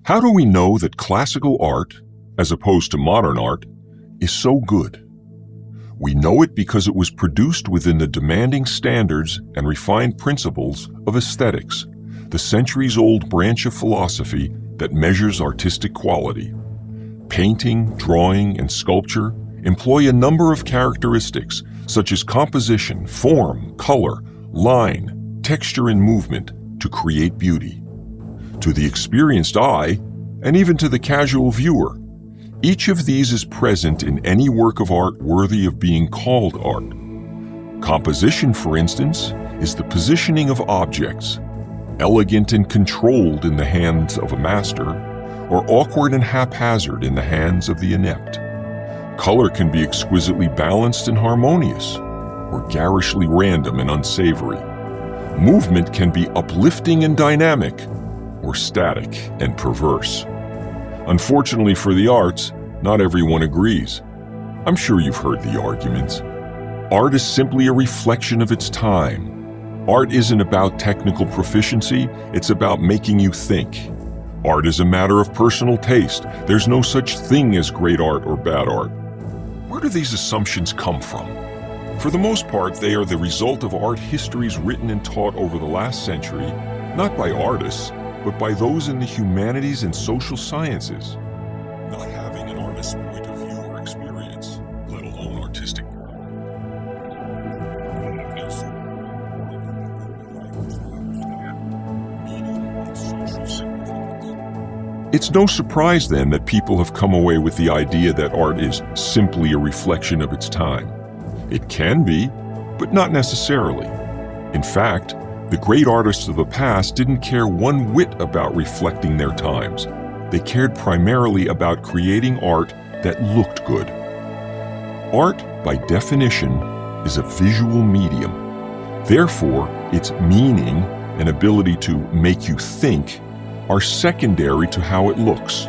How do we know that classical art, as opposed to modern art, is so good? We know it because it was produced within the demanding standards and refined principles of aesthetics, the centuries-old branch of philosophy that measures artistic quality. Painting, drawing, and sculpture employ a number of characteristics such as composition, form, color, line, texture, and movement to create beauty. To the experienced eye, and even to the casual viewer, each of these is present in any work of art worthy of being called art. Composition, for instance, is the positioning of objects, elegant and controlled in the hands of a master, or awkward and haphazard in the hands of the inept. Color can be exquisitely balanced and harmonious, or garishly random and unsavory. Movement can be uplifting and dynamic, or static and perverse. Unfortunately for the arts, not everyone agrees. I'm sure you've heard the arguments. Art is simply a reflection of its time. Art isn't about technical proficiency, it's about making you think. Art is a matter of personal taste. There's no such thing as great art or bad art. Where do these assumptions come from? For the most part, they are the result of art histories written and taught over the last century, not by artists, but by those in the humanities and social sciences. Not having an artist's point of view or experience, let alone artistic It's no surprise then that people have come away with the idea that art is simply a reflection of its time. It can be, but not necessarily. In fact, the great artists of the past didn't care one whit about reflecting their times. They cared primarily about creating art that looked good. Art, by definition, is a visual medium. Therefore, its meaning and ability to make you think are secondary to how it looks.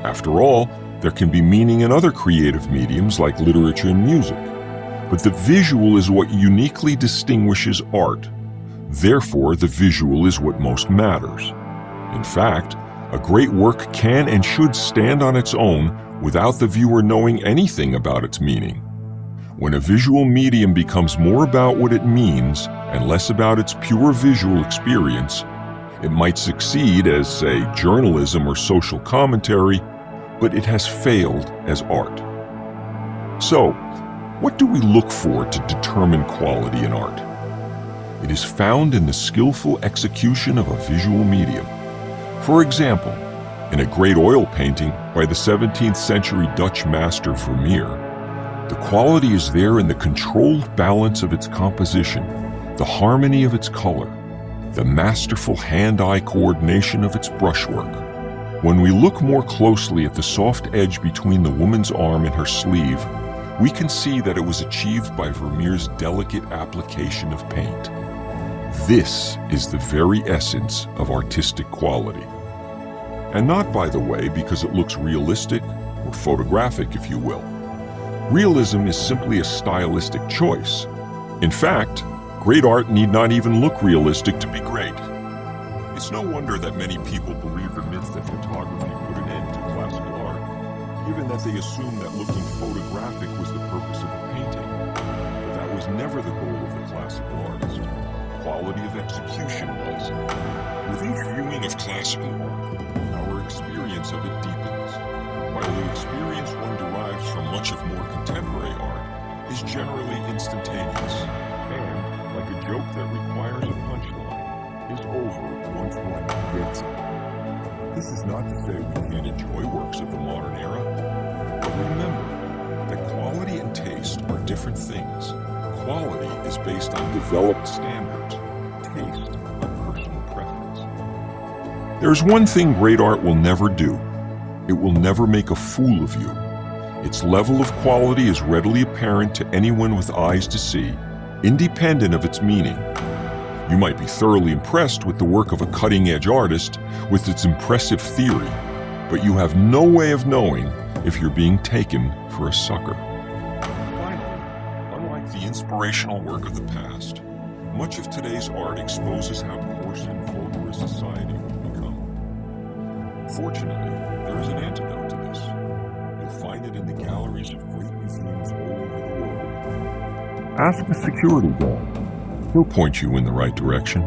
After all, there can be meaning in other creative mediums like literature and music. But the visual is what uniquely distinguishes art. Therefore, the visual is what most matters. In fact, a great work can and should stand on its own without the viewer knowing anything about its meaning. When a visual medium becomes more about what it means and less about its pure visual experience, it might succeed as, say, journalism or social commentary, but it has failed as art. So, what do we look for to determine quality in art? It is found in the skillful execution of a visual medium. For example, in a great oil painting by the 17th century Dutch master Vermeer, the quality is there in the controlled balance of its composition, the harmony of its color, the masterful hand-eye coordination of its brushwork. When we look more closely at the soft edge between the woman's arm and her sleeve, we can see that it was achieved by Vermeer's delicate application of paint. This is the very essence of artistic quality. And not, by the way, because it looks realistic or photographic, if you will. Realism is simply a stylistic choice. In fact, great art need not even look realistic to be great. It's no wonder that many people believe the myth that photography put an end to classical art, given that they assumed that looking photographic was the purpose of a painting. But that was never the goal of the classical artist. Quality of execution was. With each viewing of classical art, our experience of it deepens, while the experience one derives from much of more contemporary art is generally instantaneous, and, like a joke that requires a punchline, is over once one gets it. This is not to say we can't enjoy works of the modern era, but remember that quality and taste are different things. Quality is based on developed standards, taste on personal preference. There's one thing great art will never do. It will never make a fool of you. Its level of quality is readily apparent to anyone with eyes to see, independent of its meaning. You might be thoroughly impressed with the work of a cutting-edge artist with its impressive theory, but you have no way of knowing if you're being taken for a sucker. Finally, unlike the inspirational work of the past, much of today's art exposes how coarse and vulgar a society we've become. Fortunately, there is an antidote to this. You'll find it in the galleries of great museums all over the world. Ask the security guard. He'll point you in the right direction.